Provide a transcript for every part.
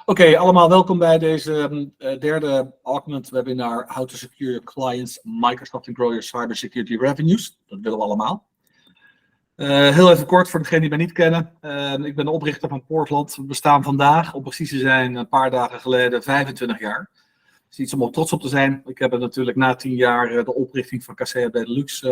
Oké, allemaal welkom bij deze derde Augmentt webinar How to Secure Your Clients, Microsoft and Grow Your Cybersecurity Revenues. Dat willen we allemaal. Heel even kort voor degenen die mij niet kennen. Ik ben de oprichter van Portland. We bestaan vandaag, om precies te zijn, een paar dagen geleden 25 jaar. Dat is iets om op trots op te zijn. Ik heb natuurlijk na 10 jaar de oprichting van KCA Benelux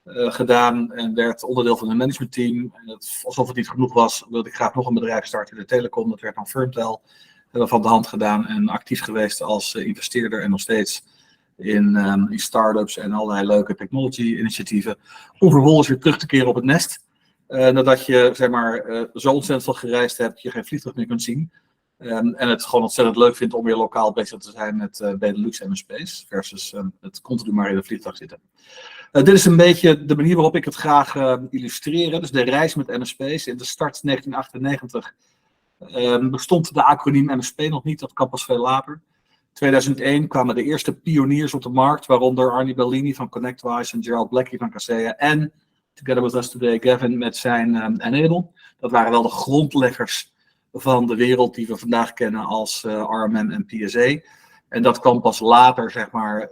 gedaan en werd onderdeel van een managementteam. En alsof het niet genoeg was, wilde ik graag nog een bedrijf starten in de telecom. Dat werd dan Firmtel. Hebben we van de hand gedaan en actief geweest als investeerder en nog steeds in start-ups en allerlei leuke technology-initiatieven. Om vervolgens weer terug te keren op het nest. Nadat je zeg maar, zo ontzettend veel gereisd hebt, je geen vliegtuig meer kunt zien. En het gewoon ontzettend leuk vindt om weer lokaal bezig te zijn met Benelux MSP's. Versus het continu maar in een vliegtuig zitten. Dit is een beetje de manier waarop ik het graag illustreer. Dus de reis met MSP's. In de start 1998 bestond de acroniem MSP nog niet. Dat kwam pas veel later. 2001 kwamen de eerste pioniers op de markt. Waaronder Arnie Bellini van ConnectWise en Gerald Blackie van Kaseya. En together with us today Gavin met zijn Enable. Dat waren wel de grondleggers van de wereld die we vandaag kennen als RMM en PSA. En dat kwam pas later, zeg maar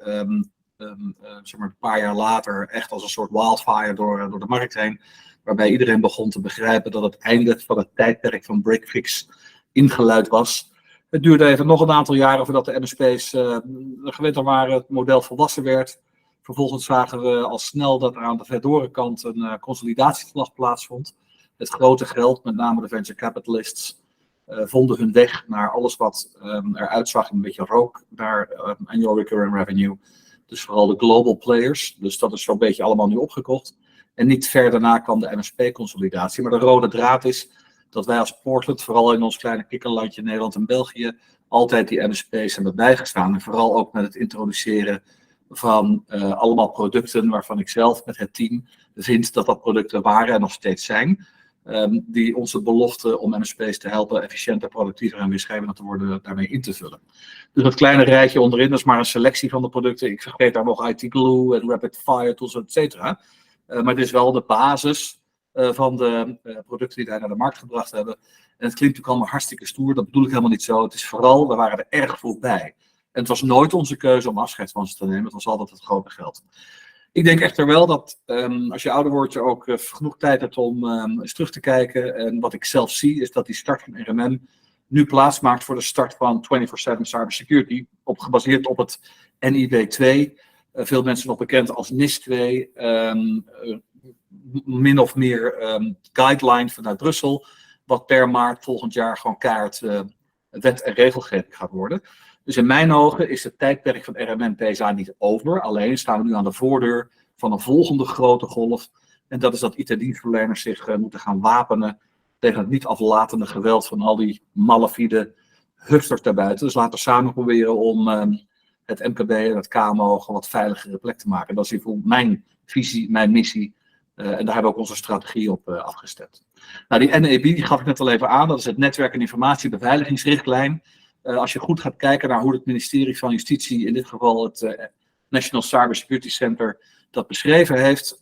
een paar jaar later, echt als een soort wildfire door de markt heen. Waarbij iedereen begon te begrijpen dat het einde van het tijdperk van breakfix ingeluid was. Het duurde even nog een aantal jaren voordat de MSP's gewend waren, het model volwassen werd. Vervolgens zagen we al snel dat er aan de verdorenkant een consolidatieslag plaatsvond. Het grote geld, met name de venture capitalists, vonden hun weg naar alles wat eruit zag, een beetje rook, naar annual recurring revenue. Dus vooral de global players. Dus dat is zo'n beetje allemaal nu opgekocht. En niet ver daarna kwam de MSP-consolidatie. Maar de rode draad is dat wij als Portland, vooral in ons kleine kikkerlandje Nederland en België, altijd die MSP's hebben bijgestaan. En vooral ook met het introduceren van allemaal producten waarvan ik zelf met het team vind dat producten waren en nog steeds zijn. Die onze belofte om MSP's te helpen efficiënter, productiever en weerschijnender te worden, daarmee in te vullen. Dus dat kleine rijtje onderin, dat is maar een selectie van de producten. Ik vergeet daar nog IT Glue en Rapid Fire Tools, et cetera. Maar dit is wel de basis van de producten die wij naar de markt gebracht hebben. En het klinkt natuurlijk allemaal hartstikke stoer, dat bedoel ik helemaal niet zo. Het is vooral, we waren er erg vroeg bij. En het was nooit onze keuze om afscheid van ze te nemen, het was altijd het grote geld. Ik denk echter wel dat als je ouder wordt, je ook genoeg tijd hebt om eens terug te kijken. En wat ik zelf zie, is dat die start van RMM nu plaatsmaakt voor de start van 24/7 Cybersecurity. Gebaseerd op het NIB 2. Veel mensen nog bekend als NIS 2. Min of meer guideline vanuit Brussel. Wat per maart volgend jaar gewoon kaart wet en regelgeving gaat worden. Dus in mijn ogen is het tijdperk van RMM PSA niet over. Alleen staan we nu aan de voordeur van een volgende grote golf. En dat is dat IT-dienstverleners zich moeten gaan wapenen tegen het niet aflatende geweld van al die malafide husters daarbuiten. Dus laten we samen proberen om het MKB en het KMO een wat veiligere plek te maken. Dat is in mijn visie, mijn missie. En daar hebben we ook onze strategie op afgestemd. Nou, die NEB die gaf ik net al even aan. Dat is het netwerk- en informatiebeveiligingsrichtlijn. Als je goed gaat kijken naar hoe het ministerie van Justitie, in dit geval het National Cybersecurity Center, dat beschreven heeft,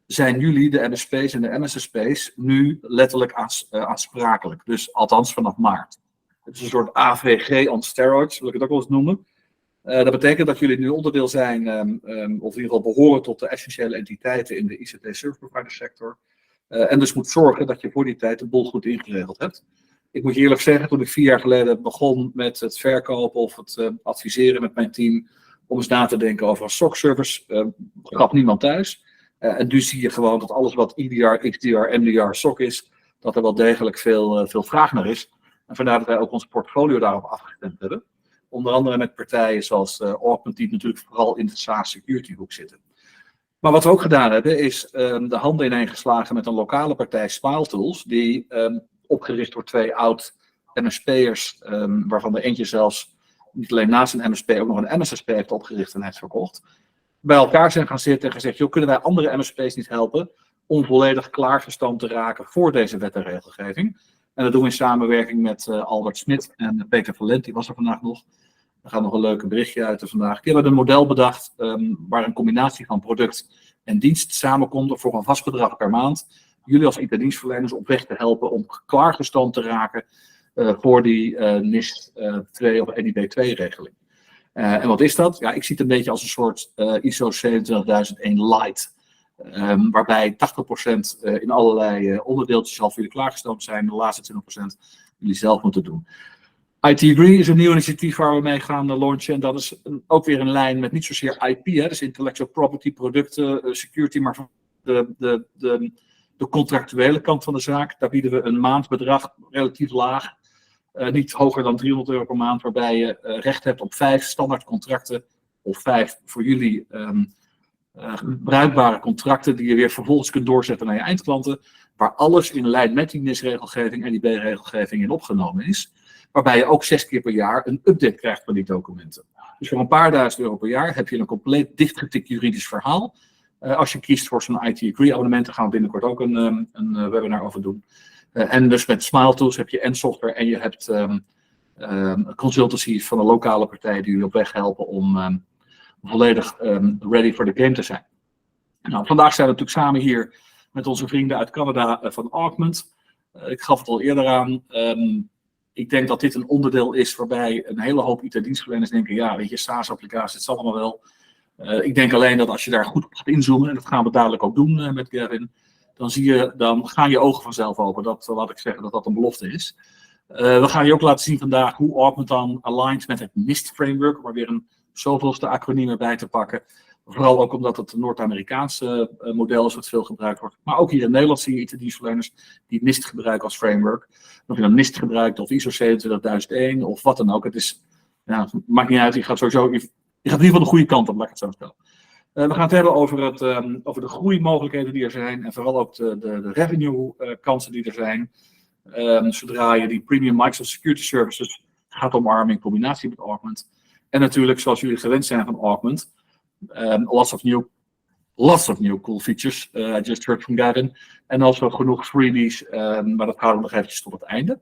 zijn jullie, de MSP's en de MSSP's, nu letterlijk aansprakelijk. Dus althans vanaf maart. Het is een soort AVG on steroids, wil ik het ook wel eens noemen. Dat betekent dat jullie nu onderdeel zijn, of in ieder geval behoren tot de essentiële entiteiten in de ICT service provider sector. En dus moet zorgen dat je voor die tijd de boel goed ingeregeld hebt. Ik moet je eerlijk zeggen, toen ik 4 jaar geleden begon met het verkopen of het adviseren met mijn team om eens na te denken over een SOC-service, gaf niemand thuis. En nu zie je gewoon dat alles wat EDR, XDR, MDR, SOC is, dat er wel degelijk veel vraag naar is. En vandaar dat wij ook ons portfolio daarop afgestemd hebben. Onder andere met partijen zoals Augmentt, die natuurlijk vooral in de SaaS-security hoek zitten. Maar wat we ook gedaan hebben, is de handen ineengeslagen met een lokale partij, Smile Tools, die opgericht door 2 oud-MSP'ers, waarvan de eentje zelfs niet alleen naast een MSP ook nog een MSSP heeft opgericht en heeft verkocht. Bij elkaar zijn gaan zitten en gezegd, joh, kunnen wij andere MSP's niet helpen om volledig klaargestoomd te raken voor deze wet en regelgeving? En dat doen we in samenwerking met Albert Smit en Peter Valent, die was er vandaag nog. Er gaat nog een leuke berichtje uit vandaag. Die hebben een model bedacht waar een combinatie van product en dienst samenkomt voor een vast bedrag per maand. Jullie als IT-dienstverleners op weg te helpen om klaargestoomd te raken voor die NIST 2 of NIB 2 regeling. En wat is dat? Ja, ik zie het een beetje als een soort ISO 27001 light. Waarbij 80% in allerlei onderdeeltjes al voor jullie klaargestoomd zijn. De laatste 20% jullie zelf moeten doen. IT Agree is een nieuw initiatief waar we mee gaan launchen. En dat is ook weer in lijn met niet zozeer IP, hè, dus intellectual property, producten, security, maar de contractuele kant van de zaak. Daar bieden we een maandbedrag relatief laag. Niet hoger dan €300 per maand, waarbij je recht hebt op 5 standaard contracten. Of 5 voor jullie bruikbare contracten die je weer vervolgens kunt doorzetten naar je eindklanten. Waar alles in lijn met die NIS-regelgeving en die B-regelgeving in opgenomen is. Waarbij je ook 6 keer per jaar een update krijgt van die documenten. Dus voor een paar €1000 per jaar heb je een compleet dichtgetikt juridisch verhaal. Als je kiest voor zo'n IT Agree abonnement, daar gaan we binnenkort ook een webinar over doen. En dus met Smile Tools heb je en software en je hebt consultancies van de lokale partijen die jullie op weg helpen om volledig ready for the game te zijn. Nou, vandaag zijn we natuurlijk samen hier met onze vrienden uit Canada van Augmentt. Ik gaf het al eerder aan. Ik denk dat dit een onderdeel is waarbij een hele hoop IT-dienstverleners denken, ja, weet je, SaaS-applicaties, het zal allemaal wel. Ik denk alleen dat als je daar goed op gaat inzoomen, en dat gaan we dadelijk ook doen met Gavin, dan gaan je ogen vanzelf open. Dat laat ik zeggen dat dat een belofte is. We gaan je ook laten zien vandaag hoe Augmentt dan alignt met het MIST-framework, om er weer een zoveelste acroniem erbij te pakken. Vooral ook omdat het een Noord-Amerikaanse model is wat veel gebruikt wordt. Maar ook hier in Nederland zie je IT-dienstverleners die MIST gebruiken als framework. Of je dan NIST gebruikt of ISO 27001 of wat dan ook. Het is, ja, maakt niet uit, je gaat in ieder geval de goede kant op, laat ik het zo stellen. We gaan het hebben over de groeimogelijkheden die er zijn en vooral ook de revenue kansen die er zijn. Zodra je die premium Microsoft Security Services gaat omarmen in combinatie met Augmentt. En natuurlijk, zoals jullie gewend zijn van Augmentt, lots of new cool features. I just heard from Gavin. En also genoeg freebies, maar dat houden we nog eventjes tot het einde.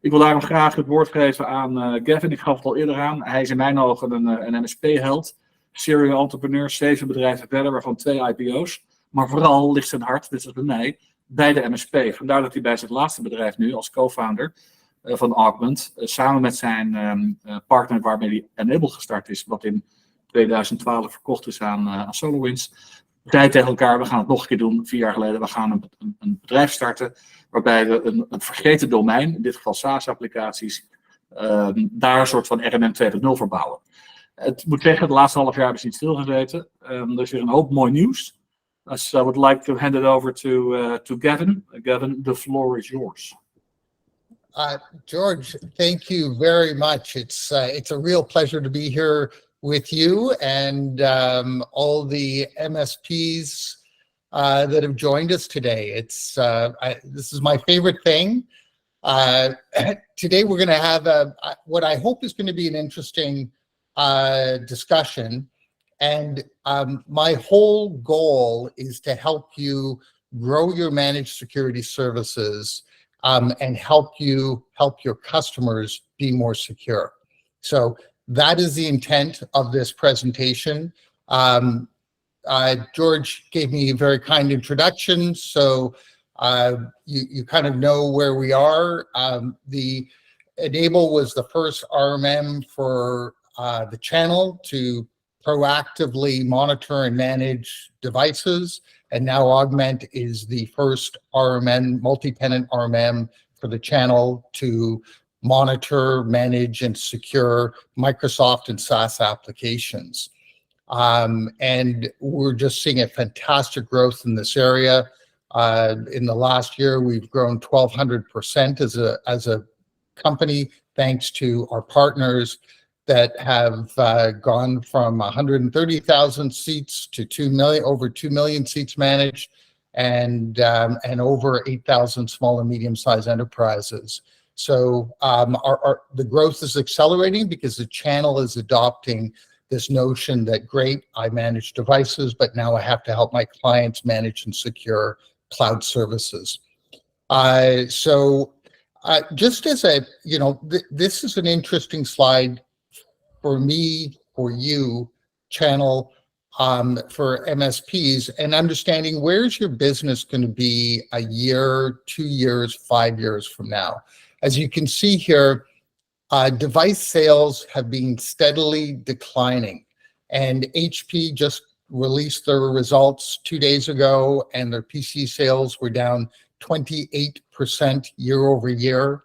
Ik wil daarom graag het woord geven aan Gavin. Ik gaf het al eerder aan. Hij is in mijn ogen een MSP-held. Serial entrepreneur, 7 bedrijven verder, waarvan 2 IPO's. Maar vooral ligt zijn hart, dit is bij mij, bij de MSP. Vandaar dat hij bij zijn laatste bedrijf nu, als co-founder van Augmentt, samen met zijn partner waarmee hij Enable gestart is, wat in 2012 verkocht is aan SolarWinds, zei tegen elkaar, we gaan het nog een keer doen, 4 jaar geleden, we gaan een bedrijf starten, waarbij we een vergeten domein, in dit geval SaaS-applicaties, daar een soort van RMM 2.0 voor bouwen. Het moet zeggen, de laatste half jaar hebben ze niet stilgezeten. Er is weer een hoop mooi nieuws. So I would like to hand it over to Gavin. Gavin, the floor is yours. George, thank you very much. It's a real pleasure to be here with you and all the MSPs that have joined us today. This is my favorite thing. Today we're going to have what I hope is going to be an interesting discussion. And my whole goal is to help you grow your managed security services and help your customers be more secure. So that is the intent of this presentation. George gave me a very kind introduction, so you kind of know where we are. The Enable was the first RMM for the channel to proactively monitor and manage devices, and now Augmentt is the first RMM, multi-tenant RMM for the channel to monitor, manage, and secure Microsoft and SaaS applications. And we're just seeing a fantastic growth in this area. In the last year, we've grown 1,200% as a company, thanks to our partners that have gone from 130,000 seats to over 2 million seats managed, and over 8,000 small and medium-sized enterprises. So the growth is accelerating because the channel is adopting this notion that, great, I manage devices, but now I have to help my clients manage and secure cloud services. Just as this is an interesting slide for me, for you, channel, for MSPs, and understanding where's your business going to be a year, 2 years, 5 years from now. As you can see here, device sales have been steadily declining, and HP just released their results 2 days ago, and their PC sales were down 28% year over year.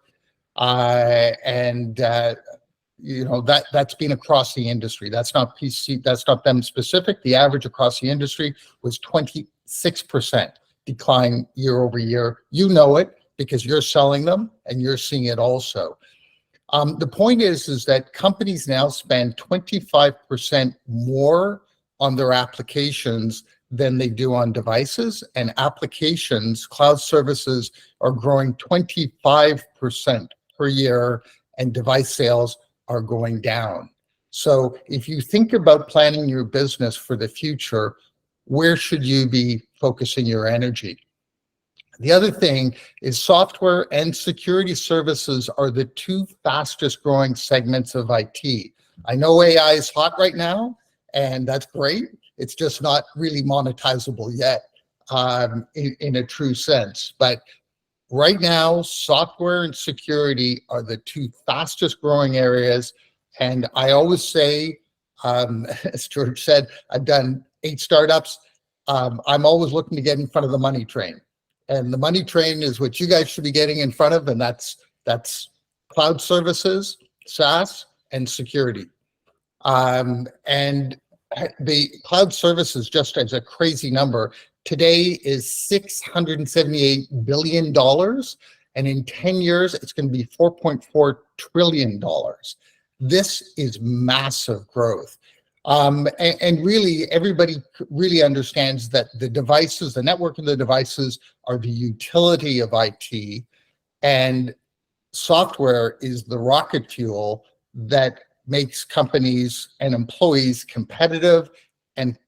You know, that's been across the industry. That's not PC, that's not them specific. The average across the industry was 26% decline year over year. You know it because you're selling them and you're seeing it also. The point is that companies now spend 25% more on their applications than they do on devices, and applications, cloud services, are growing 25% per year, and device sales are going down. So if you think about planning your business for the future, where should you be focusing your energy? The other thing is software and security services are the two fastest growing segments of IT. I know AI is hot right now, and that's great. It's just not really monetizable yet in a true sense. But right now, software and security are the two fastest growing areas. And I always say, as George said, I've done 8 startups. I'm always looking to get in front of the money train. And the money train is what you guys should be getting in front of, and that's cloud services, SaaS, and security. And the cloud services, just as a crazy number, today is $678 billion, and in 10 years, it's going to be $4.4 trillion. This is massive growth. And really, everybody really understands that the devices, the network of the devices, are the utility of IT, and software is the rocket fuel that makes companies and employees competitive and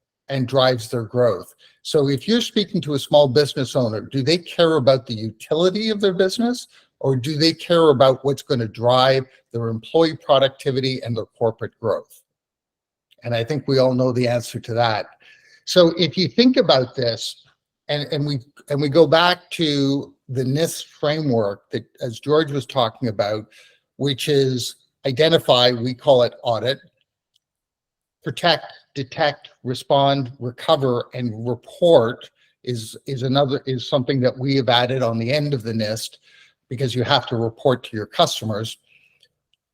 drives their growth. So if you're speaking to a small business owner, do they care about the utility of their business, or do they care about what's going to drive their employee productivity and their corporate growth? And I think we all know the answer to that. So if you think about this, and we go back to the NIST framework that, as George was talking about, which is identify, we call it audit, protect, detect, respond, recover, and report is something that we have added on the end of the NIST, because you have to report to your customers.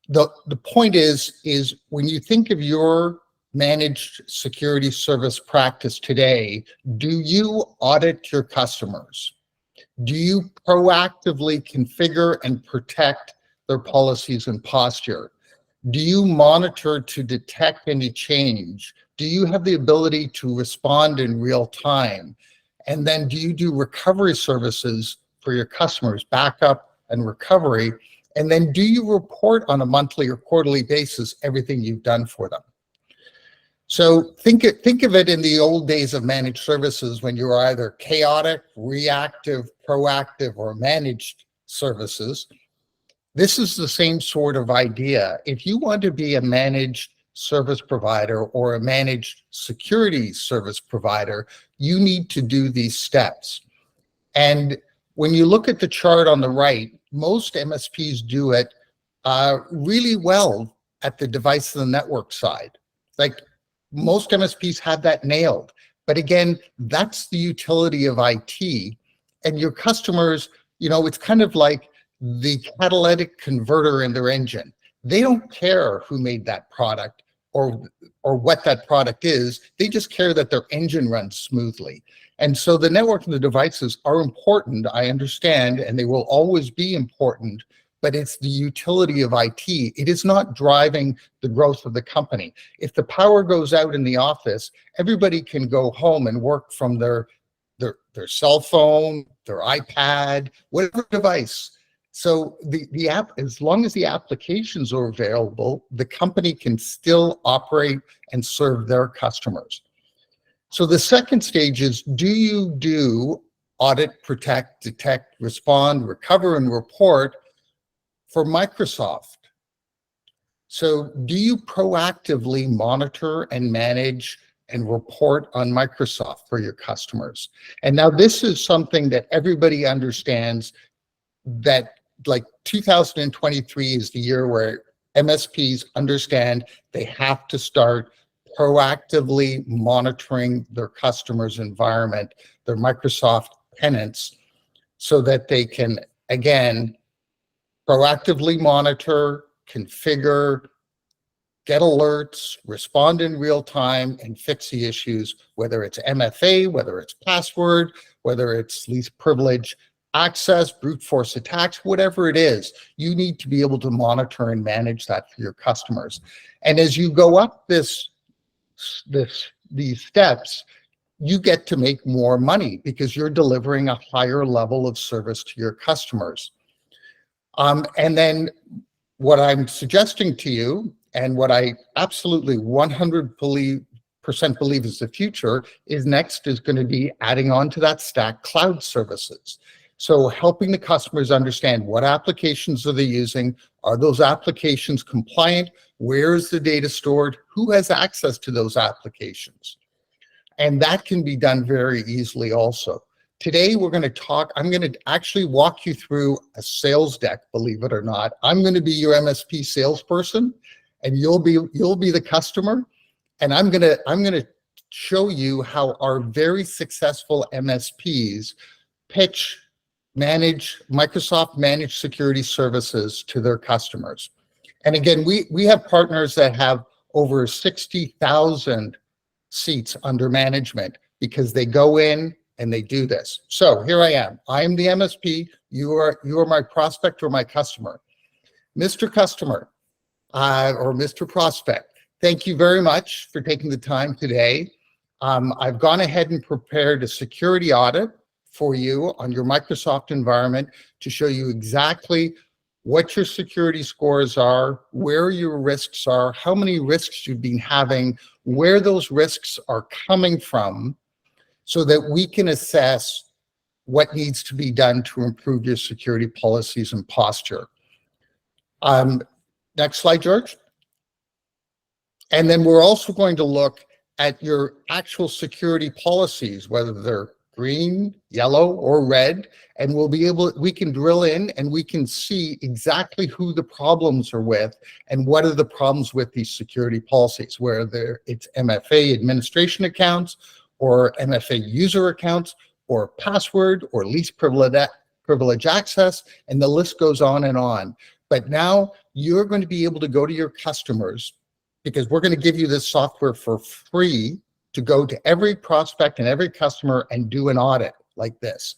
The point is when you think of your managed security service practice today, do you audit your customers? Do you proactively configure and protect their policies and posture? Do you monitor to detect any change? Do you have the ability to respond in real time? And then do you do recovery services for your customers, backup and recovery? And then do you report on a monthly or quarterly basis everything you've done for them? So think of it in the old days of managed services, when you were either chaotic, reactive, proactive, or managed services. This is the same sort of idea. If you want to be a managed service provider or a managed security service provider, you need to do these steps. And when you look at the chart on the right, most MSPs do it really well at the device and the network side. Like, most MSPs have that nailed. But again, that's the utility of IT. And your customers, you know, it's kind of like the catalytic converter in their engine. They don't care who made that product or what that product is. They just care that their engine runs smoothly. And so the network and the devices are important, I understand, and they will always be important, but it's the utility of IT. It is not driving the growth of the company. If the power goes out in the office, everybody can go home and work from their cell phone, their iPad, whatever device. So the app, as long as the applications are available, the company can still operate and serve their customers. So the second stage is, do you do audit, protect, detect, respond, recover, and report for Microsoft? So do you proactively monitor and manage and report on Microsoft for your customers? And now this is something that everybody understands, that like 2023 is the year where MSPs understand they have to start proactively monitoring their customers' environment, their Microsoft tenants, so that they can, again, proactively monitor, configure, get alerts, respond in real time, and fix the issues, whether it's MFA, whether it's password, whether it's least privilege access, brute force attacks, whatever it is. You need to be able to monitor and manage that for your customers. And as you go up these steps, you get to make more money because you're delivering a higher level of service to your customers. And then what I'm suggesting to you, and what I absolutely 100% believe is the future, is next is going to be adding on to that stack cloud services. So helping the customers understand what applications are they using, are those applications compliant, where is the data stored, who has access to those applications. And that can be done very easily also. Today, I'm going to actually walk you through a sales deck, believe it or not. I'm going to be your MSP salesperson, and you'll be the customer. And I'm going to show you how our very successful MSPs manage Microsoft managed security services to their customers. And again, we have partners that have over 60,000 seats under management because they go in and they do this. So here I am. I am the MSP. You are my prospect or my customer. Mr. Customer or Mr. Prospect, thank you very much for taking the time today. I've gone ahead and prepared a security audit for you on your Microsoft environment to show you exactly what your security scores are, where your risks are, how many risks you've been having, where those risks are coming from, so that we can assess what needs to be done to improve your security policies and posture. Next slide, George. And then we're also going to look at your actual security policies, whether they're green, yellow, or red, and we can drill in and we can see exactly who the problems are with and what are the problems with these security policies, whether it's MFA administration accounts or MFA user accounts or password or least privilege access, and the list goes on and on. But now you're going to be able to go to your customers, because we're going to give you this software for free to go to every prospect and every customer and do an audit like this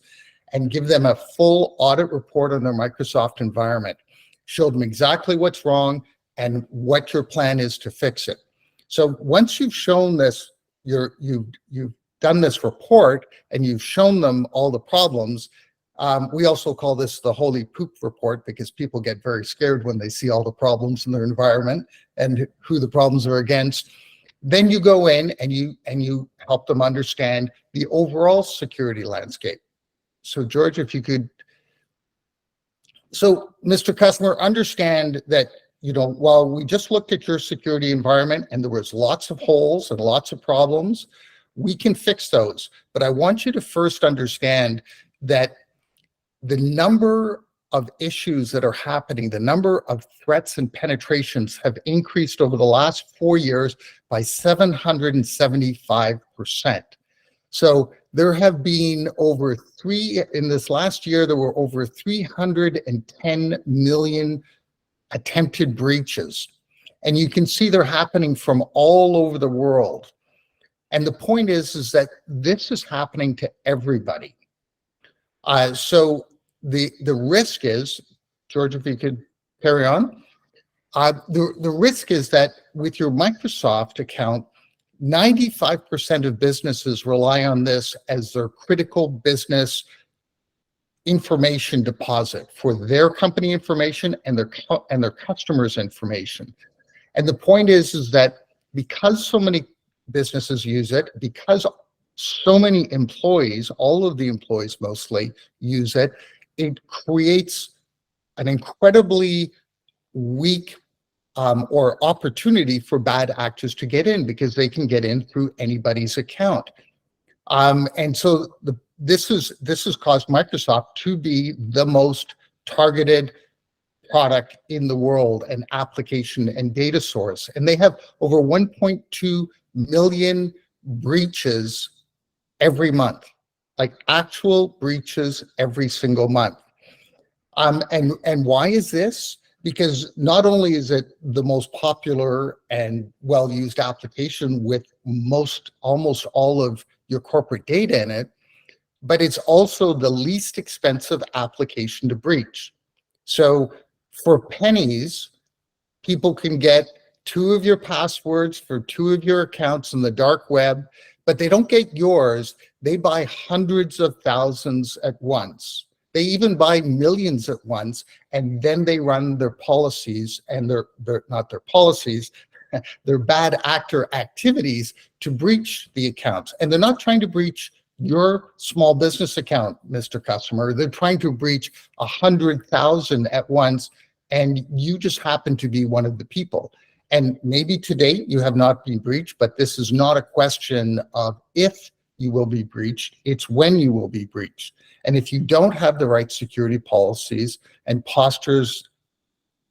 and give them a full audit report on their Microsoft environment, show them exactly what's wrong and what your plan is to fix it. So once you've shown this, you've done this report and you've shown them all the problems. We also call this the holy poop report, because people get very scared when they see all the problems in their environment and who the problems are against. Then you go in and you help them understand the overall security landscape. So George, if you could. So Mr. Customer, understand that, while we just looked at your security environment and there was lots of holes and lots of problems, we can fix those. But I want you to first understand that the number of issues that are happening, the number of threats and penetrations have increased over the last 4 years by 775%. So there have been in this last year, there were over 310 million attempted breaches. And you can see they're happening from all over the world. And the point is that this is happening to everybody. So the risk is, George, if you could carry on, the risk is that with your Microsoft account, 95% of businesses rely on this as their critical business information deposit for their company information and their customers' information. And the point is that because so many businesses use it, because so many employees, all of the employees mostly use it, it creates an incredibly weak or opportunity for bad actors to get in, because they can get in through anybody's account. And so this has caused Microsoft to be the most targeted product in the world, an application and data source. And they have over 1.2 million breaches every month, like actual breaches every single month. And why is this? Because not only is it the most popular and well-used application with almost all of your corporate data in it, but it's also the least expensive application to breach. So for pennies, people can get 2 of your passwords for 2 of your accounts in the dark web, but they don't get yours. They buy hundreds of thousands at once. They even buy millions at once, and then they run their policies and their not their policies, their bad actor activities to breach the accounts. And they're not trying to breach your small business account, Mr. Customer. They're trying to breach 100,000 at once, and you just happen to be one of the people. And maybe to date you have not been breached, but this is not a question of if you will be breached, it's when you will be breached. And if you don't have the right security policies and postures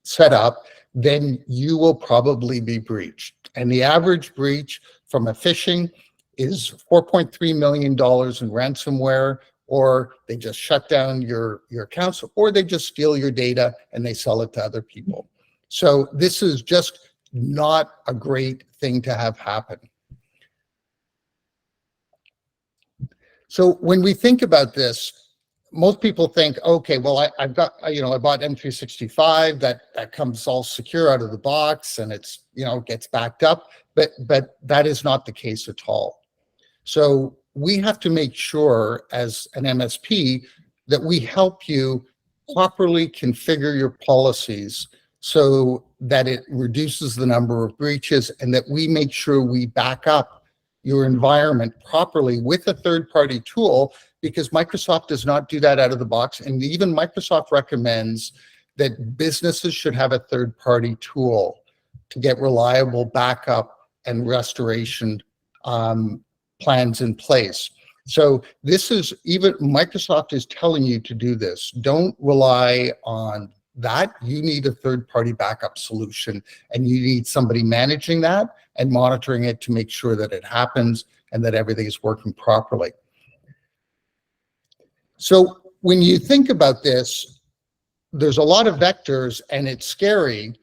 set up, then you will probably be breached. And the average breach from a phishing is $4.3 million in ransomware, or they just shut down your accounts, or they just steal your data and they sell it to other people. So this is just not a great thing to have happen. So when we think about this, most people think, okay, well, I bought M365, that comes all secure out of the box, and it's, gets backed up, but that is not the case at all. So we have to make sure as an MSP that we help you properly configure your policies so that it reduces the number of breaches, and that we make sure we back up your environment properly with a third-party tool, because Microsoft does not do that out of the box. And even Microsoft recommends that businesses should have a third-party tool to get reliable backup and restoration plans in place. So this is, even Microsoft is telling you to do this. Don't rely on that. You need a third-party backup solution, and you need somebody managing that and monitoring it to make sure that it happens and that everything is working properly. So when you think about this, there's a lot of vectors and it's scary,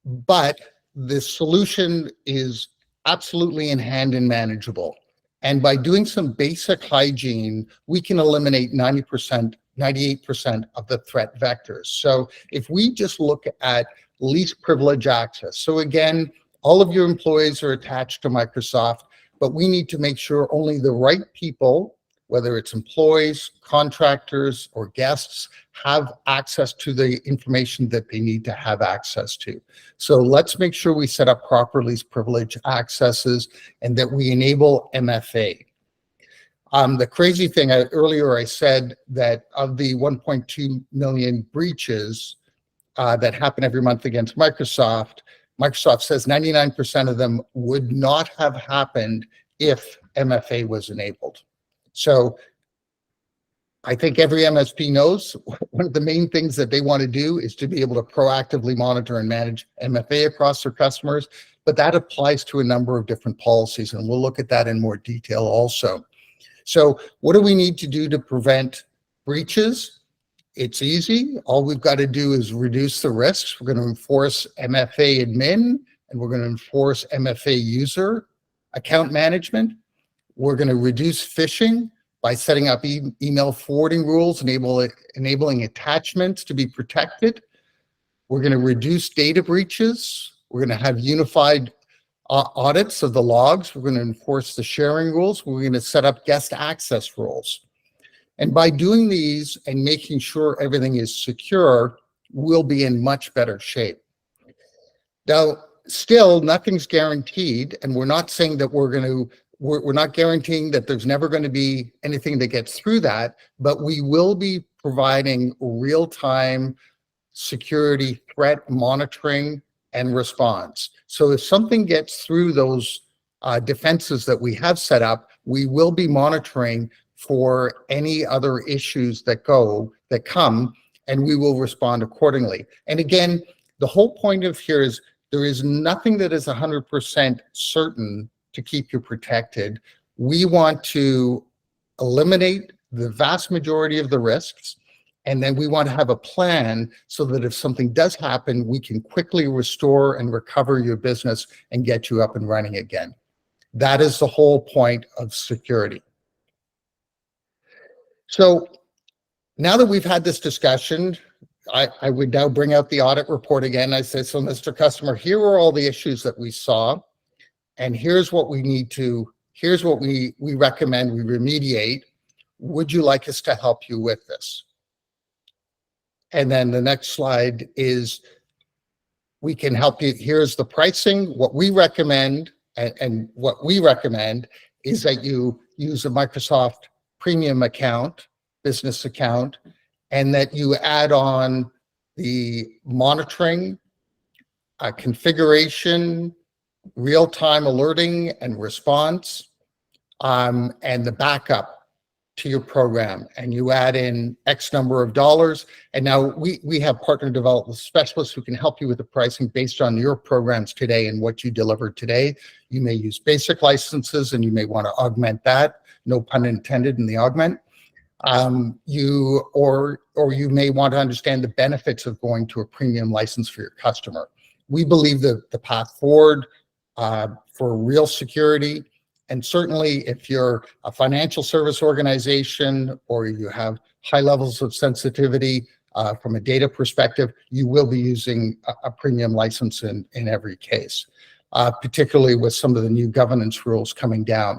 but the solution is absolutely in hand and manageable. And by doing some basic hygiene, we can eliminate 90%, 98% of the threat vectors. So if we just look at least privilege access, so again, all of your employees are attached to Microsoft, but we need to make sure only the right people, whether it's employees, contractors, or guests, have access to the information that they need to have access to. So let's make sure we set up proper least privilege accesses and that we enable MFA. The crazy thing, earlier I said that of the 1.2 million breaches that happen every month against Microsoft, Microsoft says 99% of them would not have happened if MFA was enabled. So I think every MSP knows one of the main things that they want to do is to be able to proactively monitor and manage MFA across their customers, but that applies to a number of different policies, and we'll look at that in more detail also. So what do we need to do to prevent breaches? It's easy. All we've got to do is reduce the risks. We're going to enforce MFA admin, and we're going to enforce MFA user account management. We're going to reduce phishing by setting up email forwarding rules, enabling attachments to be protected. We're going to reduce data breaches. We're going to have unified audits of the logs. We're going to enforce the sharing rules. We're going to set up guest access rules. And by doing these and making sure everything is secure, we'll be in much better shape. Now, still, nothing's guaranteed, and we're not saying that we're not guaranteeing that there's never going to be anything that gets through that, but we will be providing real-time security threat monitoring and response. So if something gets through those defenses that we have set up, we will be monitoring for any other issues that come, and we will respond accordingly. And again, the whole point of here is there is nothing that is 100% certain to keep you protected. We want to eliminate the vast majority of the risks, and then we want to have a plan so that if something does happen, we can quickly restore and recover your business and get you up and running again. That is the whole point of security. So now that we've had this discussion, I would now bring out the audit report again. I say, so Mr. Customer, here are all the issues that we saw, and here's what we need to, here's what we recommend we remediate. Would you like us to help you with this? And then the next slide is, we can help you. Here's the pricing. What we recommend, and what we recommend is that you use a Microsoft Premium account, business account, and that you add on the monitoring, configuration, real-time alerting and response, and the backup to your program, and you add in X number of dollars. And now we have partner development specialists who can help you with the pricing based on your programs today and what you delivered today. You may use basic licenses, and you may want to augment that. No pun intended in the augment. Or you may want to understand the benefits of going to a premium license for your customer. We believe that the path forward for real security, and certainly if you're a financial service organization or you have high levels of sensitivity from a data perspective, you will be using a premium license in every case, particularly with some of the new governance rules coming down.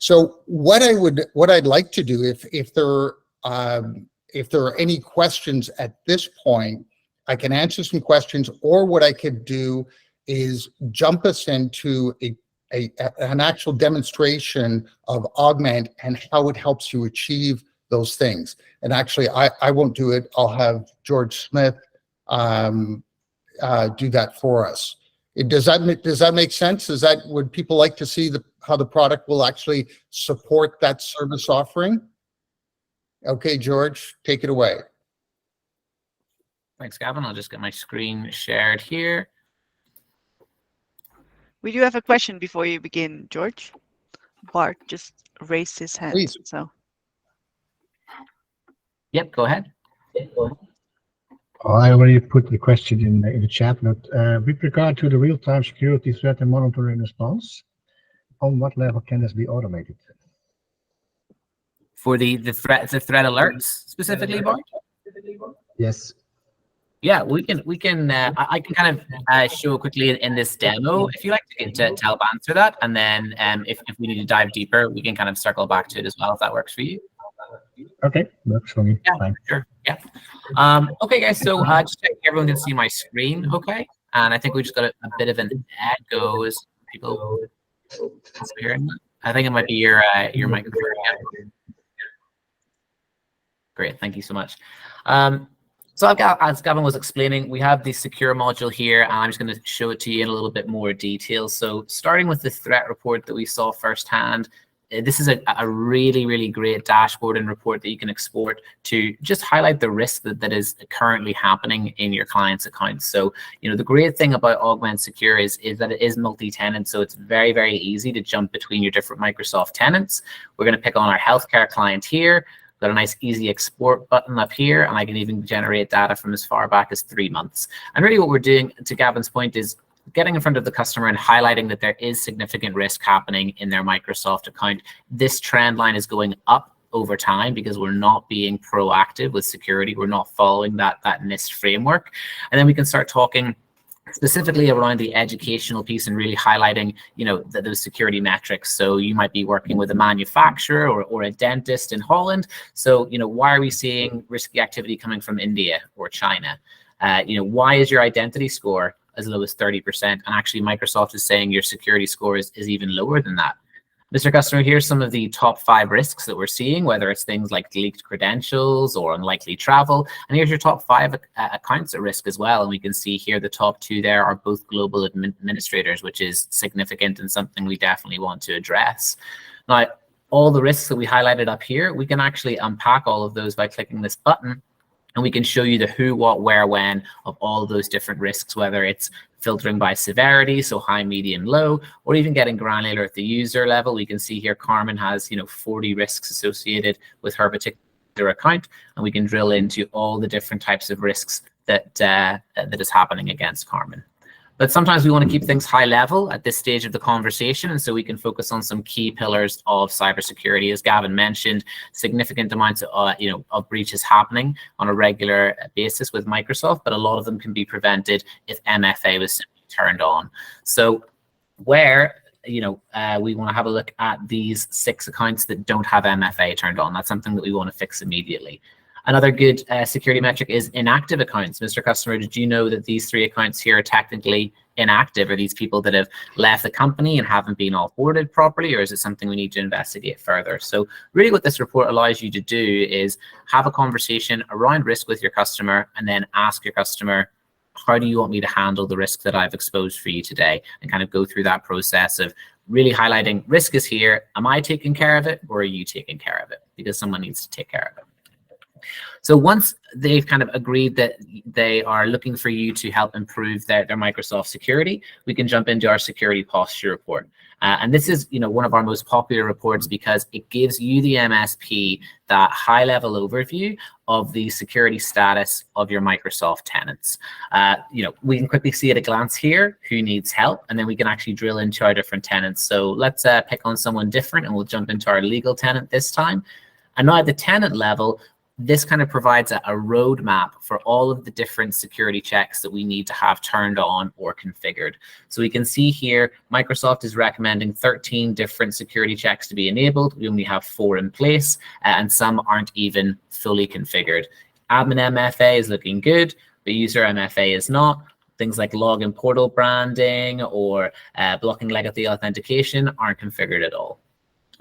So what I'd like to do, if there are any questions at this point, I can answer some questions, or what I could do is jump us into an actual demonstration of Augmentt and how it helps you achieve those things. And actually, I won't do it. I'll have George Smith do that for us. Does that make sense? Would people like to see how the product will actually support that service offering? Okay, George, take it away. Thanks, Gavin. I'll just get my screen shared here. We do have a question before you begin, George. Bart just raised his hand. Please. So. Yep, go ahead. I already put the question in the chat, but with regard to the real-time security threat and monitoring response, on what level can this be automated? For the threat alerts specifically, Bart? Yes. Yeah, we can. I can kind of show quickly in this demo if you like to help answer that, and then if we need to dive deeper, we can kind of circle back to it as well if that works for you. Okay, works for me. Yeah, Fine. sure. Yeah. Okay, guys. So just checking everyone can see my screen. Okay, and I think we just got a bit of an echo as people hearing that. I think it might be your microphone. Yeah. Great, thank you so much. So I've got, as Gavin was explaining, we have the secure module here, and I'm just going to show it to you in a little bit more detail. So starting with the threat report that we saw firsthand, this is a really, really great dashboard and report that you can export to just highlight the risk that is currently happening in your client's accounts. So, you know, the great thing about Augmentt Secure is that it is multi-tenant, so it's very, very easy to jump between your different Microsoft tenants. We're going to pick on our healthcare client here. Got a nice easy export button up here, and I can even generate data from as far back as 3 months. And really what we're doing, to Gavin's point, is getting in front of the customer and highlighting that there is significant risk happening in their Microsoft account. This trend line is going up over time because we're not being proactive with security. We're not following that NIST framework. And then we can start talking specifically around the educational piece and really highlighting, you know, those security metrics. So you might be working with a manufacturer or a dentist in Holland. So, you know, why are we seeing risky activity coming from India or China? You know, why is your identity score as low as 30%? And actually Microsoft is saying your security score is even lower than that. Mr. Customer, here's some of the top 5 risks that we're seeing, whether it's things like leaked credentials or unlikely travel. And here's your top 5 accounts at risk as well. And we can see here the top 2 there are both global administrators, which is significant and something we definitely want to address. Now, all the risks that we highlighted up here, we can actually unpack all of those by clicking this button. And we can show you the who, what, where, when of all of those different risks, whether it's filtering by severity, so high, medium, low, or even getting granular at the user level. We can see here Carmen has 40 risks associated with her particular account, and we can drill into all the different types of risks that that is happening against Carmen. But sometimes we want to keep things high level at this stage of the conversation, and so we can focus on some key pillars of cybersecurity. As Gavin mentioned, significant amounts of breaches happening on a regular basis with Microsoft, but a lot of them can be prevented if MFA was simply turned on. So where we want to have a look at these 6 accounts that don't have MFA turned on. That's something that we want to fix immediately. Another good security metric is inactive accounts. Mr. Customer, did you know that these 3 accounts here are technically inactive? Are these people that have left the company and haven't been offboarded properly, or is it something we need to investigate further? So really what this report allows you to do is have a conversation around risk with your customer, and then ask your customer, how do you want me to handle the risk that I've exposed for you today? And kind of go through that process of really highlighting risk is here. Am I taking care of it, or are you taking care of it? Because someone needs to take care of it. So once they've kind of agreed that they are looking for you to help improve their Microsoft security, we can jump into our security posture report. And this is one of our most popular reports because it gives you, the MSP, that high-level overview of the security status of your Microsoft tenants. We can quickly see at a glance here who needs help, and then we can actually drill into our different tenants. So let's pick on someone different, and we'll jump into our legal tenant this time. And now at the tenant level, this kind of provides a roadmap for all of the different security checks that we need to have turned on or configured. So we can see here, Microsoft is recommending 13 different security checks to be enabled. We only have 4 in place, and some aren't even fully configured. Admin MFA is looking good, but user MFA is not. Things like login portal branding or blocking legacy authentication aren't configured at all.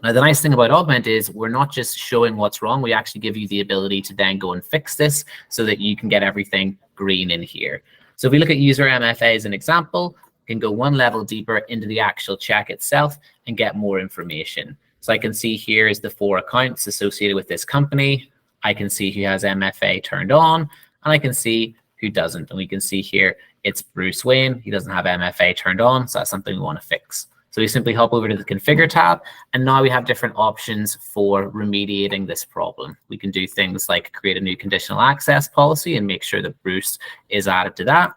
Now, the nice thing about Augmentt is we're not just showing what's wrong, we actually give you the ability to then go and fix this so that you can get everything green in here. So if we look at user MFA as an example, we can go one level deeper into the actual check itself and get more information. So I can see here is the 4 accounts associated with this company. I can see who has MFA turned on, and I can see who doesn't. And we can see here it's Bruce Wayne. He doesn't have MFA turned on, so that's something we want to fix. So we simply hop over to the configure tab, and now we have different options for remediating this problem. We can do things like create a new conditional access policy and make sure that Bruce is added to that.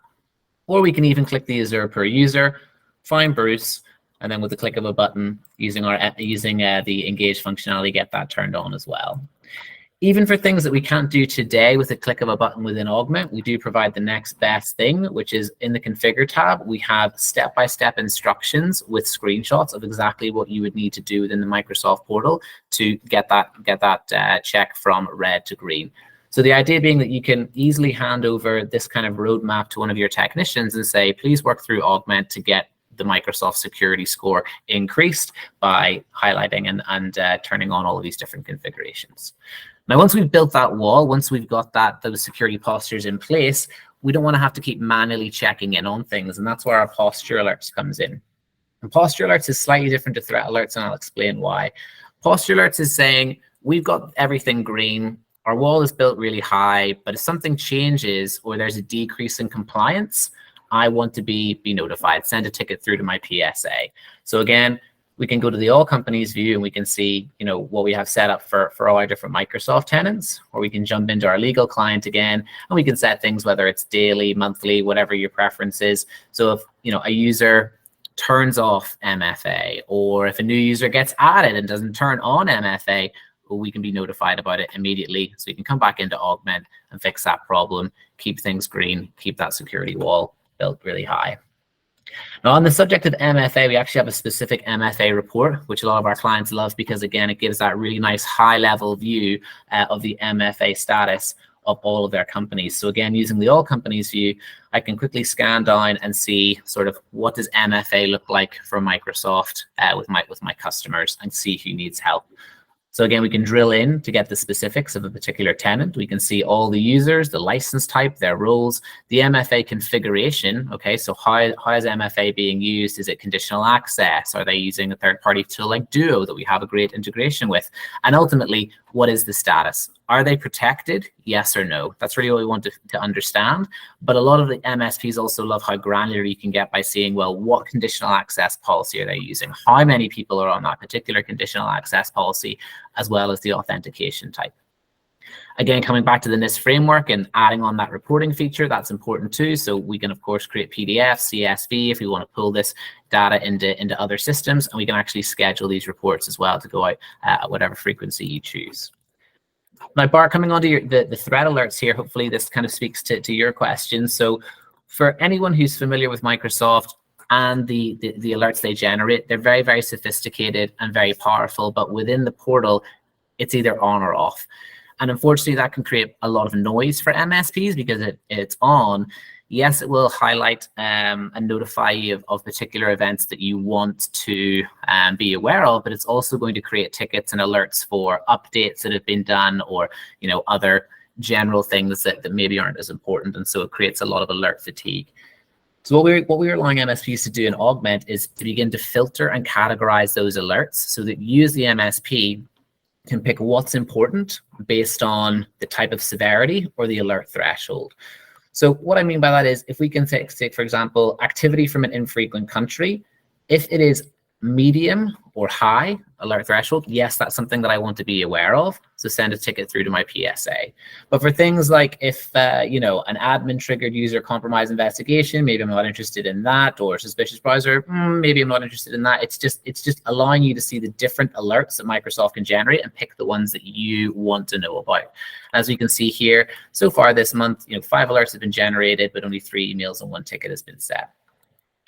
Or we can even click the user per user, find Bruce, and then with the click of a button using the engage functionality, get that turned on as well. Even for things that we can't do today with a click of a button within Augmentt, we do provide the next best thing, which is in the configure tab, we have step-by-step instructions with screenshots of exactly what you would need to do within the Microsoft portal to get that check from red to green. So the idea being that you can easily hand over this kind of roadmap to one of your technicians and say, please work through Augmentt to get the Microsoft security score increased by highlighting and turning on all of these different configurations. Now, once we've built that wall, once we've got those security postures in place, we don't want to have to keep manually checking in on things, and that's where our posture alerts comes in. And posture alerts is slightly different to threat alerts, and I'll explain why. Posture alerts is saying we've got everything green, our wall is built really high, but if something changes or there's a decrease in compliance, I want to be notified, send a ticket through to my PSA. So again, we can go to the all companies view and we can see, what we have set up for all our different Microsoft tenants, or we can jump into our legal client again, and we can set things, whether it's daily, monthly, whatever your preference is. So if, a user turns off MFA, or if a new user gets added and doesn't turn on MFA, we can be notified about it immediately. So we can come back into Augmentt and fix that problem, keep things green, keep that security wall built really high. Now, on the subject of MFA, we actually have a specific MFA report, which a lot of our clients love because, again, it gives that really nice high-level view of the MFA status of all of their companies. So again, using the all companies view, I can quickly scan down and see sort of what does MFA look like for Microsoft with my customers and see who needs help. So again, we can drill in to get the specifics of a particular tenant. We can see all the users, the license type, their roles, the MFA configuration. Okay, so how is MFA being used? Is it conditional access? Are they using a third-party tool like Duo that we have a great integration with? And ultimately, what is the status? Are they protected? Yes or no? That's really what we want to understand. But a lot of the MSPs also love how granular you can get by seeing, well, what conditional access policy are they using? How many people are on that particular conditional access policy, as well as the authentication type. Again, coming back to the NIST framework and adding on that reporting feature, that's important too. So we can, of course, create PDF, CSV if we want to pull this data into other systems, and we can actually schedule these reports as well to go out at whatever frequency you choose. Now, Bart, coming on to the threat alerts here, hopefully this kind of speaks to your question. So for anyone who's familiar with Microsoft and the alerts they generate, they're very, very sophisticated and very powerful, but within the portal, it's either on or off. And unfortunately, that can create a lot of noise for MSPs because it's on. Yes, it will highlight and notify you of particular events that you want to be aware of, but it's also going to create tickets and alerts for updates that have been done, or other general things that maybe aren't as important. And so it creates a lot of alert fatigue. So what we're allowing MSPs to do in Augmentt is to begin to filter and categorize those alerts so that you as the MSP can pick what's important based on the type of severity or the alert threshold. So what I mean by that is, if we can take, for example, activity from an infrequent country, if it is medium or high alert threshold, yes, that's something that I want to be aware of. So send a ticket through to my PSA. But for things like if, an admin triggered user compromise investigation, maybe I'm not interested in that, or suspicious browser, maybe I'm not interested in that. It's just allowing you to see the different alerts that Microsoft can generate and pick the ones that you want to know about. As we can see here, so far this month, 5 alerts have been generated, but only 3 emails and 1 ticket has been set.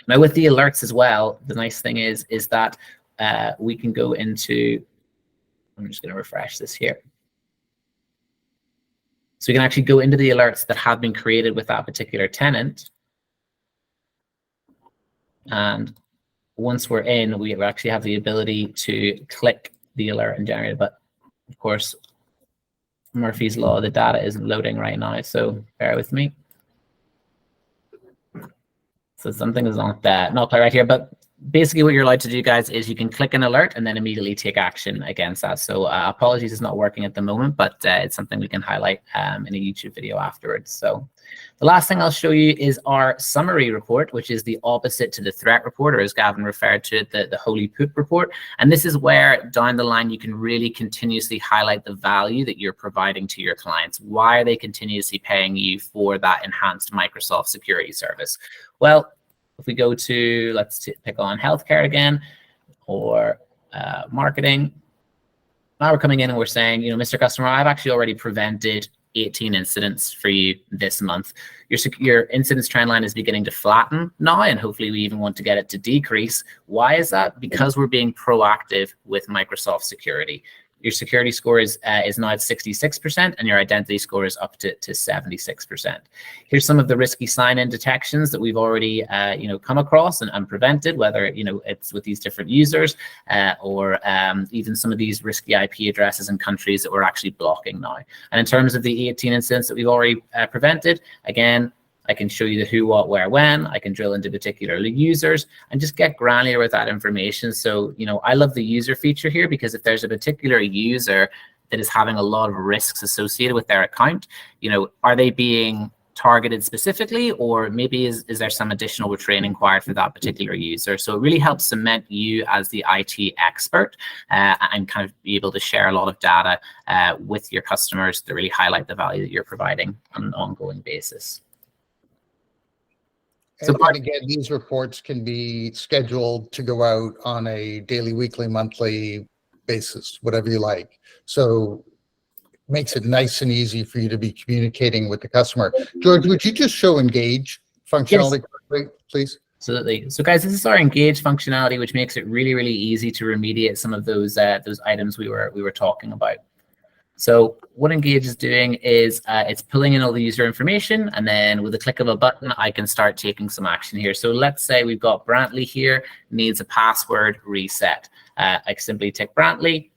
Now, with the alerts as well, the nice thing is that we can go into, I'm just going to refresh this here. So we can actually go into the alerts that have been created with that particular tenant. And once we're in, we actually have the ability to click the alert and generate it. But of course, Murphy's Law, the data isn't loading right now, so bear with me. So something is not quite right here, but basically what you're allowed to do, guys, is you can click an alert and then immediately take action against that. So apologies, it's not working at the moment, but it's something we can highlight in a YouTube video afterwards. So the last thing I'll show you is our summary report, which is the opposite to the threat report, or as Gavin referred to it, the holy poop report. And this is where down the line you can really continuously highlight the value that you're providing to your clients. Why are they continuously paying you for that enhanced Microsoft security service? Well, if we go to, let's pick on healthcare again, or marketing. Now we're coming in and we're saying, Mr. Customer, I've actually already prevented 18 incidents for you this month. Your incidence trend line is beginning to flatten now, and hopefully we even want to get it to decrease. Why is that? Because we're being proactive with Microsoft security. Your security score is now at 66%, and your identity score is up to 76%. Here's some of the risky sign-in detections that we've already come across and prevented, whether it's with these different users or even some of these risky IP addresses in countries that we're actually blocking now. And in terms of the 18 incidents that we've already prevented, again, I can show you the who, what, where, when. I can drill into particular users and just get granular with that information. So, I love the user feature here, because if there's a particular user that is having a lot of risks associated with their account, are they being targeted specifically, or maybe is there some additional training required for that particular user? So it really helps cement you as the IT expert and kind of be able to share a lot of data with your customers to really highlight the value that you're providing on an ongoing basis. So again, these reports can be scheduled to go out on a daily, weekly, monthly basis, whatever you like. So it makes it nice and easy for you to be communicating with the customer. George, would you just show engage functionality quickly, please? Absolutely. So guys, this is our engage functionality, which makes it really, really easy to remediate some of those items we were talking about. So what Engage is doing is it's pulling in all the user information, and then with a click of a button, I can start taking some action here. So let's say we've got Brantley here, needs a password reset. I can simply tick Brantley,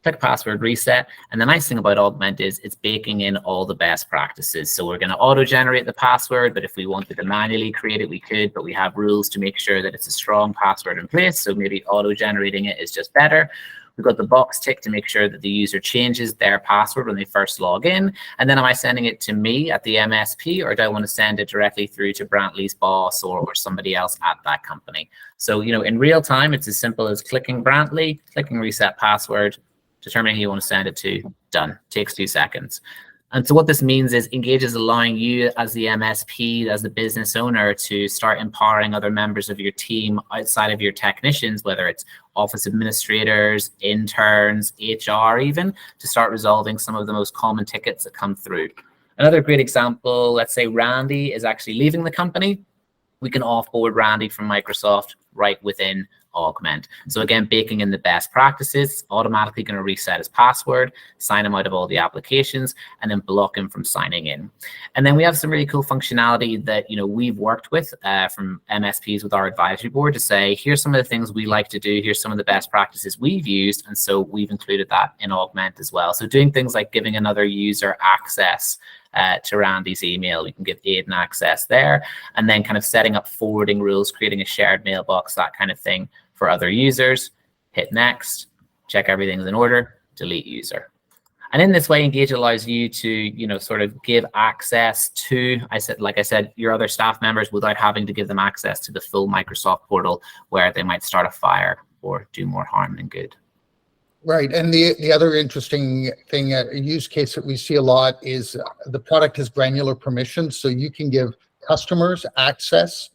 click password reset. And the nice thing about Augmentt is it's baking in all the best practices. So we're going to auto-generate the password, but if we wanted to manually create it, we could, but we have rules to make sure that it's a strong password in place. So maybe auto-generating it is just better. We've got the box tick to make sure that the user changes their password when they first log in. And then am I sending it to me at the MSP, or do I want to send it directly through to Brantley's boss or somebody else at that company? So, in real time, it's as simple as clicking Brantley, clicking reset password, determining who you want to send it to, done. Takes 2 seconds. And so what this means is Engage is allowing you as the MSP, as the business owner, to start empowering other members of your team outside of your technicians, whether it's office administrators, interns, HR even, to start resolving some of the most common tickets that come through. Another great example, let's say Randy is actually leaving the company. We can offboard Randy from Microsoft right within Augmentt. So again, baking in the best practices, automatically going to reset his password, sign him out of all the applications, and then block him from signing in. And then we have some really cool functionality that we've worked with from MSPs with our advisory board to say, here's some of the things we like to do, here's some of the best practices we've used, and so we've included that in Augmentt as well. So doing things like giving another user access to Randy's email, we can give Aidan access there, and then kind of setting up forwarding rules, creating a shared mailbox, that kind of thing for other users. Hit next, check everything's in order, delete user. And in this way, Engage allows you to, sort of give access to, like I said, your other staff members without having to give them access to the full Microsoft portal where they might start a fire or do more harm than good. Right, and the other interesting thing, a use case that we see a lot is the product has granular permissions, so you can give customers access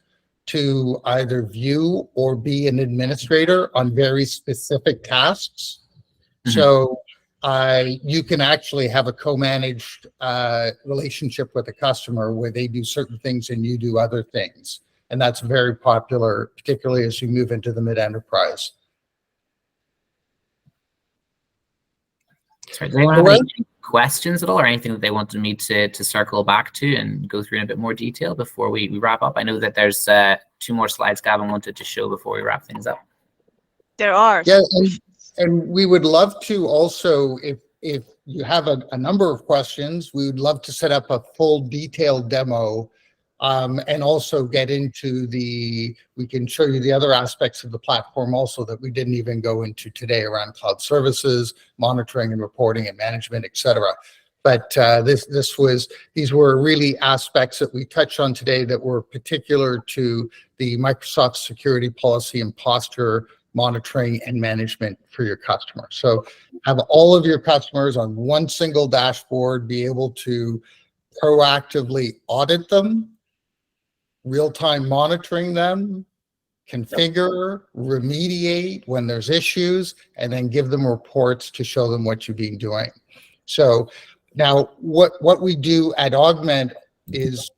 to either view or be an administrator on very specific tasks. Mm-hmm. So you can actually have a co-managed relationship with a customer where they do certain things and you do other things, and that's very popular, particularly as you move into the mid-enterprise. Sorry, do anyone have any questions at all, or anything that they wanted me to circle back to and go through in a bit more detail before we wrap up? I know that there's 2 more slides Gavin wanted to show before we wrap things up. There are. Yeah, and we would love to also, if you have a number of questions, we would love to set up a full detailed demo and also get into we can show you the other aspects of the platform also that we didn't even go into today around cloud services, monitoring and reporting and management, etc. But these were really aspects that we touched on today that were particular to the Microsoft security policy and posture monitoring and management for your customers. So have all of your customers on one single dashboard, be able to proactively audit them, real-time monitoring them, configure, remediate when there's issues, and then give them reports to show them what you've been doing. So now what we do at Augmentt is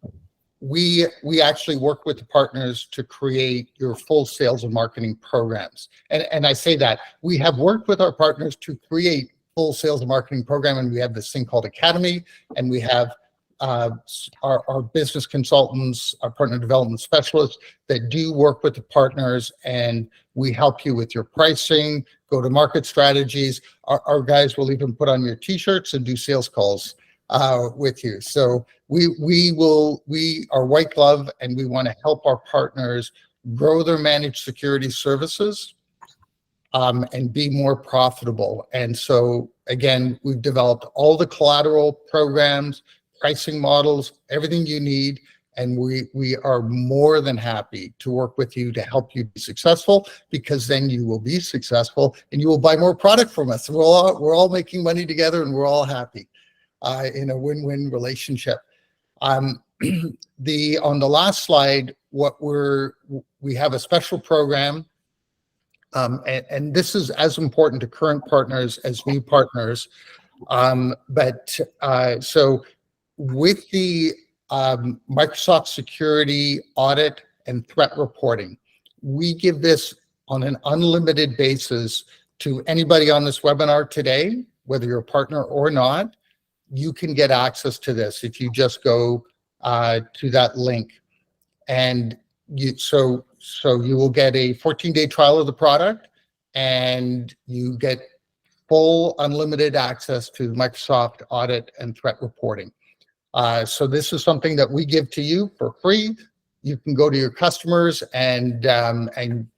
we actually work with the partners to create your full sales and marketing programs. And I say that we have worked with our partners to create full sales and marketing program, and we have this thing called Academy, and we have our business consultants, our partner development specialists that do work with the partners, and we help you with your pricing, go-to-market strategies. Our guys will even put on your t-shirts and do sales calls with you. So we are white glove, and we want to help our partners grow their managed security services and be more profitable. And so again, we've developed all the collateral programs, pricing models, everything you need, and we are more than happy to work with you to help you be successful, because then you will be successful and you will buy more product from us. We're all making money together, and we're all happy in a win-win relationship. On the last slide, we have a special program, and this is as important to current partners as new partners. So with the Microsoft security audit and threat reporting, we give this on an unlimited basis to anybody on this webinar today, whether you're a partner or not. You can get access to this if you just go to that link, and you will get a 14-day trial of the product, and you get full unlimited access to Microsoft audit and threat reporting. So this is something that we give to you for free. You can go to your customers and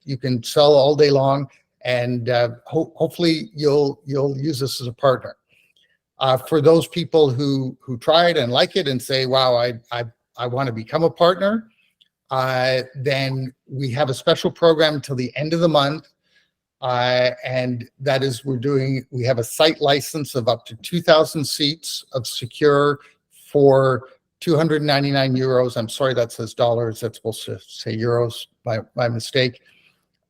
you can sell all day long. and hopefully you'll use us as a partner. For those people who try it and like it and say, wow, I want to become a partner, then we have a special program till the end of the month. And that is, we have a site license of up to 2,000 seats of secure for 299 euros. I'm sorry, that says dollars. That's supposed to say euros, my mistake.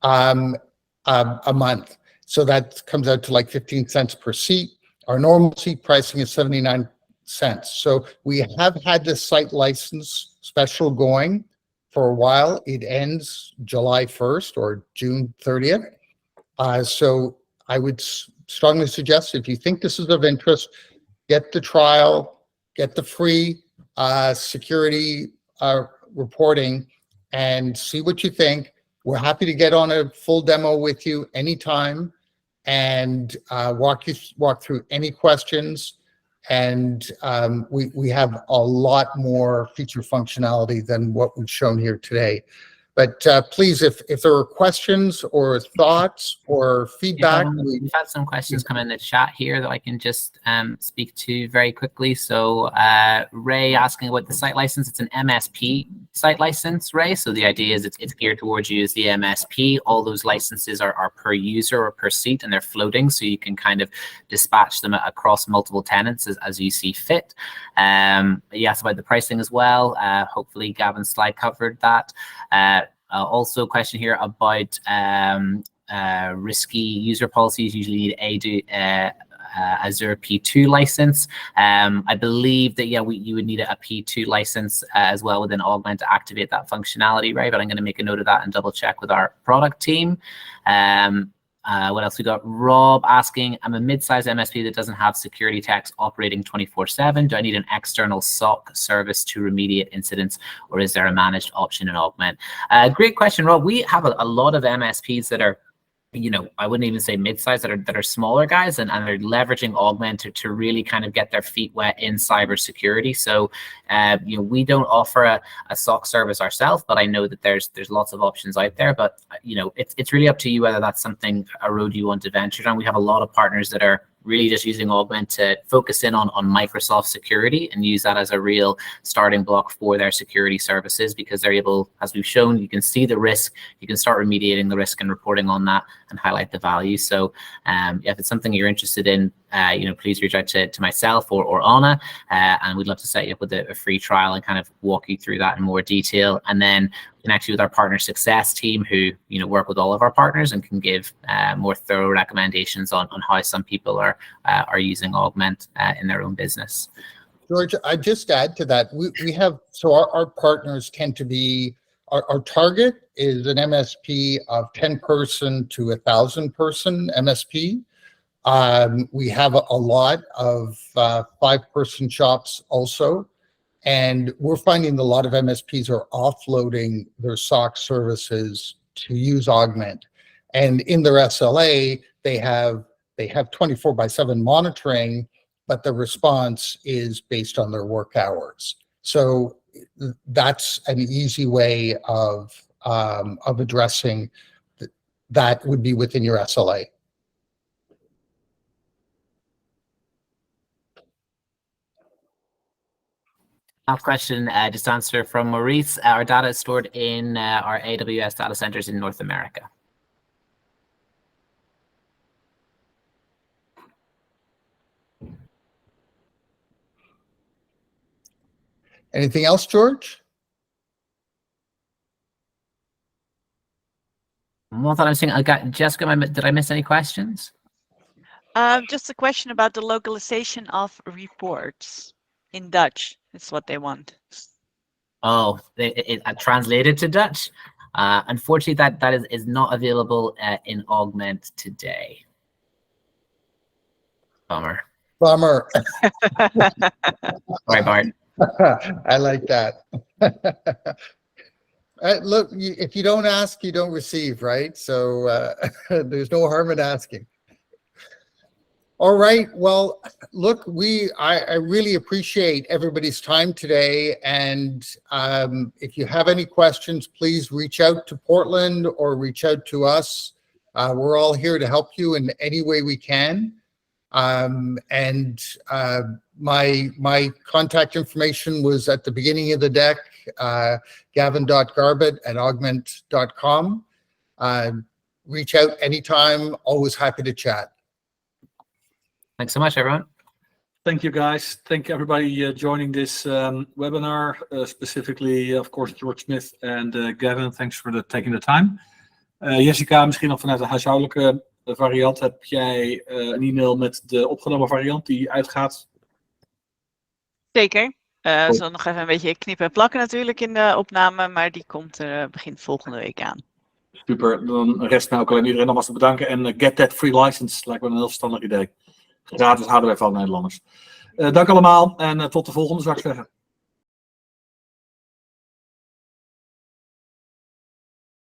A month. So that comes out to like 15 cents per seat. Our normal seat pricing is 79 cents. So we have had this site license special going for a while. It ends July 1st or June 30th. So I would strongly suggest, if you think this is of interest, get the trial, get the free security reporting, and see what you think. We're happy to get on a full demo with you anytime and walk through any questions. And we have a lot more feature functionality than what we've shown here today. But please, if there are questions or thoughts or feedback. We've had some questions come in the chat here that I can just speak to very quickly. So Ray asking about the site license. It's an MSP site license, Ray. So the idea is it's geared towards you as the MSP. All those licenses are per user or per seat, and they're floating, so you can kind of dispatch them across multiple tenants as you see fit. You asked about the pricing as well. Hopefully Gavin's slide covered that. Also a question here about risky user policies. Usually need Azure P2 license. I believe that, yeah, you would need a P2 license as well within Augmentt to activate that functionality, right? But I'm going to make a note of that and double check with our product team. What else we got? Rob asking, I'm a mid-sized MSP that doesn't have security techs operating 24/7. Do I need an external SOC service to remediate incidents, or is there a managed option in Augmentt? Great question, Rob. We have a lot of MSPs that are, I wouldn't even say mid-sized, that are smaller guys, and they're leveraging Augmentt to really kind of get their feet wet in cybersecurity. So, we don't offer a SOC service ourselves, but I know that there's lots of options out there. But it's really up to you whether that's a road you want to venture down. We have a lot of partners that are really just using Augmentt to focus in on Microsoft security and use that as a real starting block for their security services, because they're able, as we've shown, you can see the risk, you can start remediating the risk and reporting on that and highlight the value. So if it's something you're interested in, please reach out to myself or Anna, and we'd love to set you up with a free trial and kind of walk you through that in more detail. And then connect you with our partner success team, who work with all of our partners and can give more thorough recommendations on how some people are using Augmentt in their own business. George, I just add to that. We have, so our partners tend to be, our target is an MSP of 10-person to 1,000-person MSP. We have a lot of 5-person shops also. And we're finding a lot of MSPs are offloading their SOC services to use Augmentt. And in their SLA, they have 24/7 monitoring, but the response is based on their work hours. So that's an easy way of addressing that. Would be within your SLA. Last question, just answer from Maurice. Our data is stored in our AWS data centers in North America. Anything else, George? Not that I'm seeing. I got Jessica. Did I miss any questions? Just a question about the localization of reports in Dutch. It's what they want. Oh, it translated to Dutch. Unfortunately, that is not available in Augmentt today. Bummer. Bummer. Sorry, Bart. I like that. Look, if you don't ask, you don't receive, right? So there's no harm in asking. All right. Well, look, I really appreciate everybody's time today. And if you have any questions, please reach out to Portland or reach out to us. We're all here to help you in any way we can. My contact information was at the beginning of the deck, gavin.garbett@augmentt.com. Reach out anytime, always happy to chat. Thanks so much, everyone. Thank you, guys. Thank you, everybody joining this webinar, specifically, of course, George Smith and Gavin. Thanks for taking the time. Jessica, misschien nog vanuit de huishoudelijke variant. Heb jij een e-mail met de opgenomen variant die uitgaat? Zeker. We zullen nog even een beetje knippen en plakken natuurlijk in de opname, maar die komt begin volgende week aan. Super, dan rest mij ook alleen iedereen nogmaals te bedanken. En get that free license, lijkt me een heel verstandig idee. Gratis houden wij van Nederlanders. Dank allemaal en tot de volgende, zou ik zeggen.